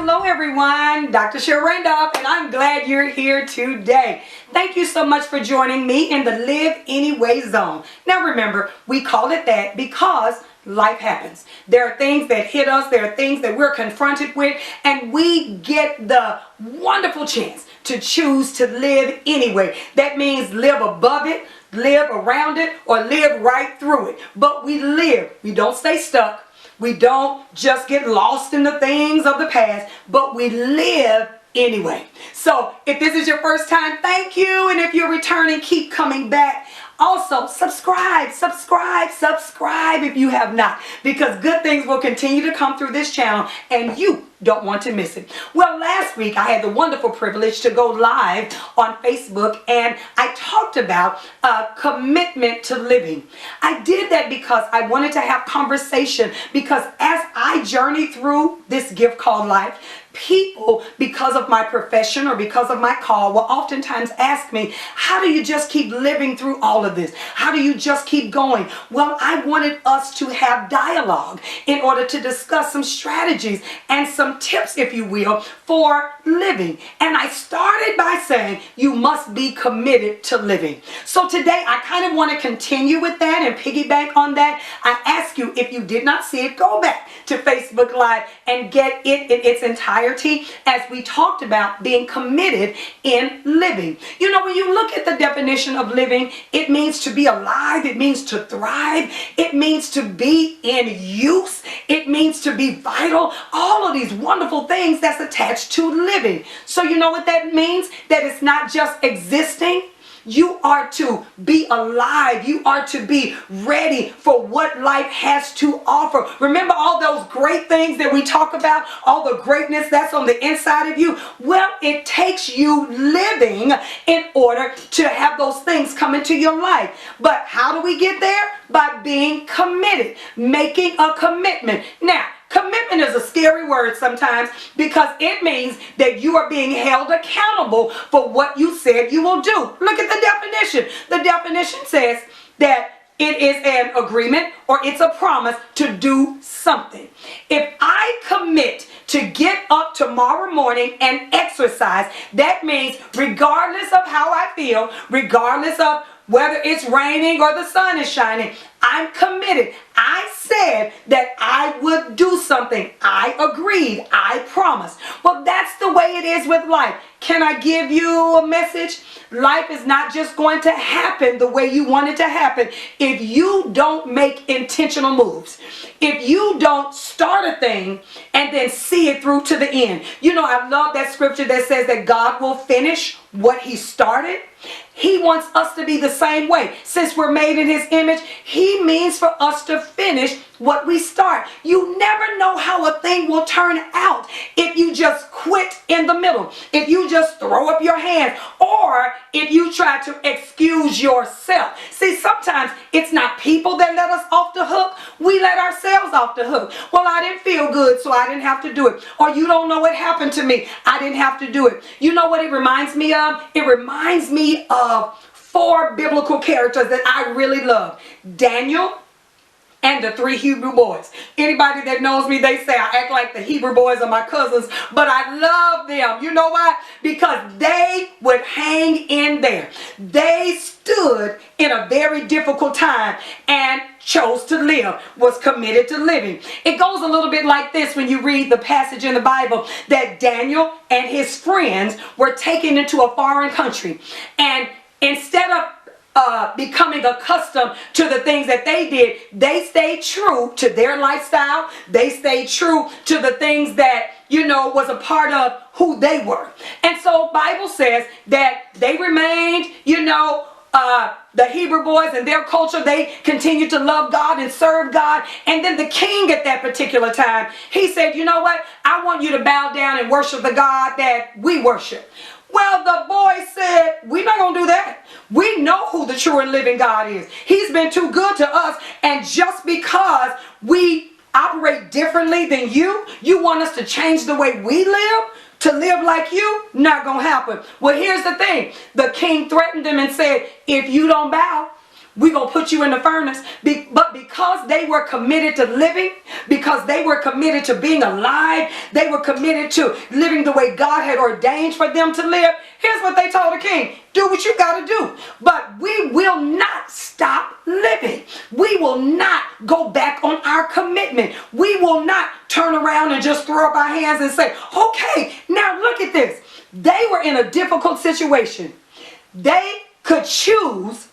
Hello everyone, Dr. Sheryl Randolph, and I'm glad you're here today. Thank you so much for joining me in the Live Anyway zone. Now remember, we call it that because life happens. There are things that hit us, there are things that we're confronted with, and we get the wonderful chance to choose to live anyway. That means live above it, live around it, or live right through it. But we live, we don't stay stuck. We don't just get lost in the things of the past, but we live anyway. So if this is your first time, thank you. And if you're returning, keep coming back. Also, subscribe if you have not, because good things will continue to come through this channel and you don't want to miss it. Well, last week I had the wonderful privilege to go live on Facebook and I talked about commitment to living. I did that because I wanted to have conversation, because as I journey through this gift called life, people, because of my profession or because of my call, will oftentimes ask me, how do you just keep living through all of this? How do you just keep going? Well, I wanted us to have dialogue in order to discuss some strategies and some tips, if you will, for living. And I started by saying you must be committed to living. So today I kind of want to continue with that and piggyback on that. I ask you, if you did not see it, go back to Facebook Live and get it in its entirety as we talked about being committed in living. You know, when you look at the definition of living, it means to be alive, it means to thrive, it means to be in use, it means to be vital, all of these wonderful things that's attached to living. So you know what that means? That it's not just existing. You are to be alive. You are to be ready for what life has to offer. Remember all those great things that we talk about, all the greatness that's on the inside of you? Well, it takes you living in order to have those things come into your life. But how do we get there? By being committed, making a commitment. Now, commitment is a scary word sometimes because it means that you are being held accountable for what you said you will do. Look at the definition. The definition says that it is an agreement or it's a promise to do something. If I commit to get up tomorrow morning and exercise, that means regardless of how I feel, regardless of whether it's raining or the sun is shining, I'm committed. I said that I would do something. I agreed. I promised. Well, that's the way it is with life. Can I give you a message? Life is not just going to happen the way you want it to happen if you don't make intentional moves. If you don't start a thing and then see it through to the end. You know, I love that scripture that says that God will finish what he started. He wants us to be the same way. Since we're made in his image, he means for us to finish what we start. You never know how a thing will turn out if you just quit in the middle, if you just throw up your hands, or if you try to excuse yourself. See, sometimes it's not people that let us off the hook. We let ourselves off the hook. Well, I didn't feel good, so I didn't have to do it. Or you don't know what happened to me. I didn't have to do it. You know what it reminds me of? It reminds me of 4 biblical characters that I really love. Daniel and the 3 Hebrew boys. Anybody that knows me, they say I act like the Hebrew boys are my cousins, but I love them. You know why? Because they would hang in there. They stood in a very difficult time and chose to live, was committed to living. It goes a little bit like this when you read the passage in the Bible that Daniel and his friends were taken into a foreign country, and instead of becoming accustomed to the things that they did, they stayed true to their lifestyle. They stayed true to the things that, you know, was a part of who they were. And so Bible says that they remained, you know, the Hebrew boys and their culture, they continued to love God and serve God. And then the king at that particular time, he said, you know what? I want you to bow down and worship the God that we worship. Well, the boy said, we're not going to do that. We know who the true and living God is. He's been too good to us. And just because we operate differently than you want us to change the way we live? To live like you? Not going to happen. Well, here's the thing. The king threatened them and said, if you don't bow, we're going to put you in the furnace. But because they were committed to living, because they were committed to being alive, they were committed to living the way God had ordained for them to live, here's what they told the king: do what you got to do. But we will not stop living. We will not go back on our commitment. We will not turn around and just throw up our hands and say, okay, now look at this. They were in a difficult situation. They could choose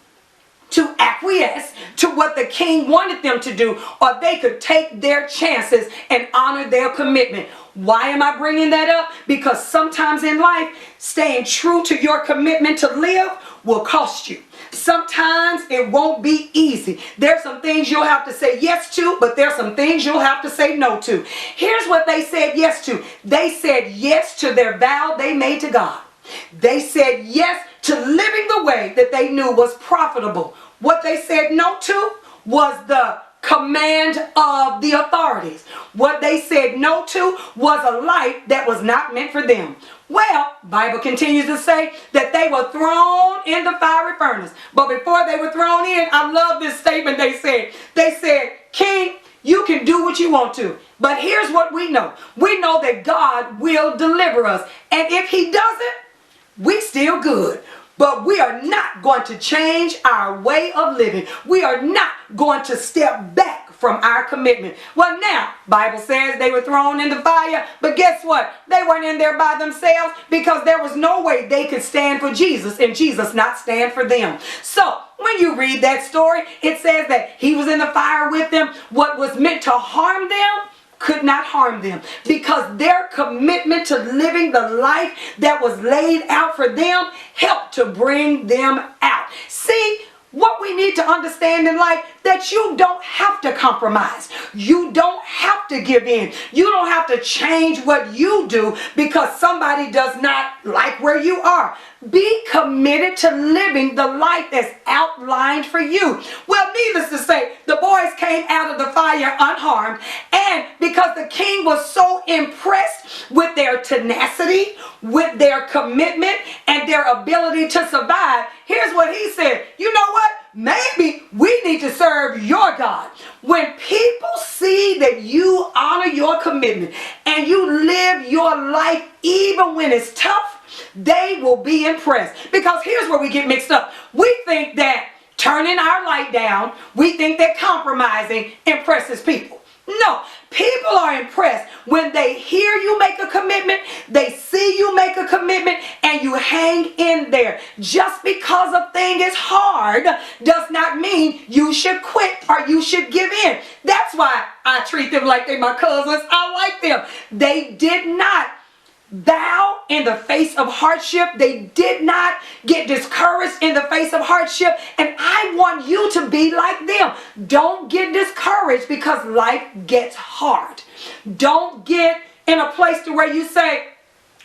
to acquiesce to what the king wanted them to do, or they could take their chances and honor their commitment. Why am I bringing that up? Because sometimes in life, staying true to your commitment to live will cost you. Sometimes it won't be easy. There's some things you'll have to say yes to, but there's some things you'll have to say no to. Here's what they said yes to. They said yes to their vow they made to God. They said yes to living the way that they knew was profitable. What they said no to was the command of the authorities. What they said no to was a life that was not meant for them. Well, Bible continues to say that they were thrown in the fiery furnace. But before they were thrown in, I love this statement they said. They said, King, you can do what you want to. But here's what we know. We know that God will deliver us. And if he doesn't, we still good. But we are not going to change our way of living. We are not going to step back from our commitment. Well, now, Bible says they were thrown in the fire, but guess what? They weren't in there by themselves, because there was no way they could stand for Jesus and Jesus not stand for them. So, when you read that story, it says that he was in the fire with them. What was meant to harm them could not harm them, because their commitment to living the life that was laid out for them helped to bring them out. See, what we need to understand in life, that you don't have to compromise. You don't have to give in. You don't have to change what you do because somebody does not like where you are. Be committed to living the life that's outlined for you. Well, needless to say, the boys came out of the fire unharmed, and because the king was so impressed with their tenacity, with their commitment, and their ability to survive, here's what he said: you know what? Maybe we need to serve your God. When people see that you honor your commitment and you live your life even when it's tough, they will be impressed. Because here's where we get mixed up. We think that turning our light down, we think that compromising impresses people. No, people are impressed when they hear you make a commitment, they see you make a commitment, and you hang in there. Just because a thing is hard does not mean you should quit or you should give in. That's why I treat them like they're my cousins. I like them. They did not bow in the face of hardship. They did not get discouraged in the face of hardship. And I want you to be like them. Don't get discouraged because life gets hard. Don't get in a place to where you say,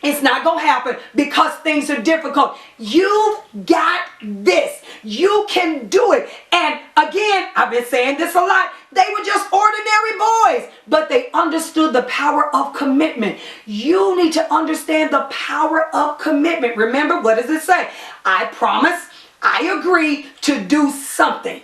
it's not going to happen because things are difficult. You've got this. You can do it. And again, I've been saying this a lot. They were just ordinary boys, but they understood the power of commitment. You need to understand the power of commitment. Remember, what does it say? I promise, I agree to do something.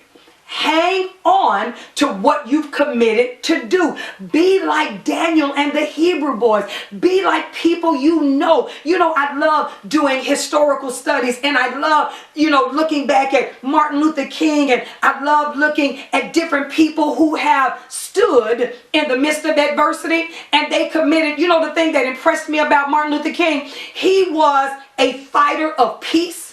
Hang on to what you've committed to do. Be like Daniel and the Hebrew boys. Be like people you know. You know, I love doing historical studies, and I love, looking back at Martin Luther King, and I love looking at different people who have stood in the midst of adversity, and they committed. You know, the thing that impressed me about Martin Luther King, he was a fighter of peace.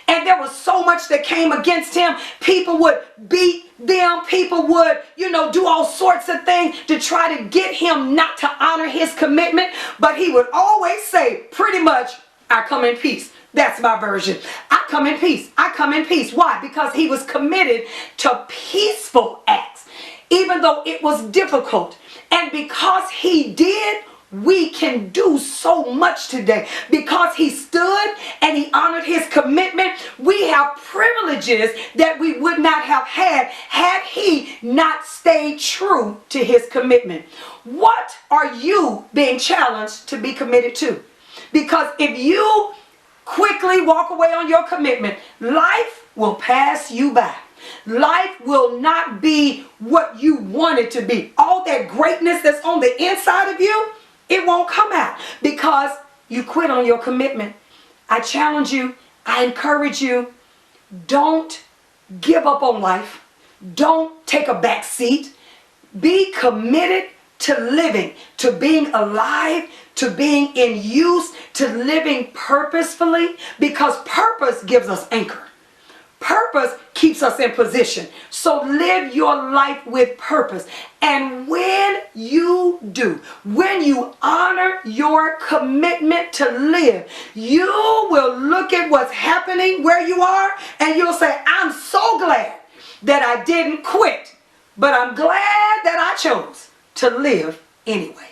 And there was so much that came against him. People would beat them. People would, do all sorts of things to try to get him not to honor his commitment. But he would always say, pretty much, I come in peace. That's my version. I come in peace. I come in peace. Why? Because he was committed to peaceful acts, even though it was difficult. And because he did, we can do so much today. Because he stood and he honored his commitment, we have privileges that we would not have had he not stayed true to his commitment. What are you being challenged to be committed to? Because if you quickly walk away on your commitment, life will pass you by. Life will not be what you want it to be. All that greatness that's on the inside of you, it won't come out because you quit on your commitment. I challenge you, I encourage you, don't give up on life. Don't take a back seat. Be committed to living, to being alive, to being in use, to living purposefully, because purpose gives us anchor. Purpose keeps us in position. So live your life with purpose. And when you do, when you honor your commitment to live, you will look at what's happening where you are and you'll say, I'm so glad that I didn't quit, but I'm glad that I chose to live anyway.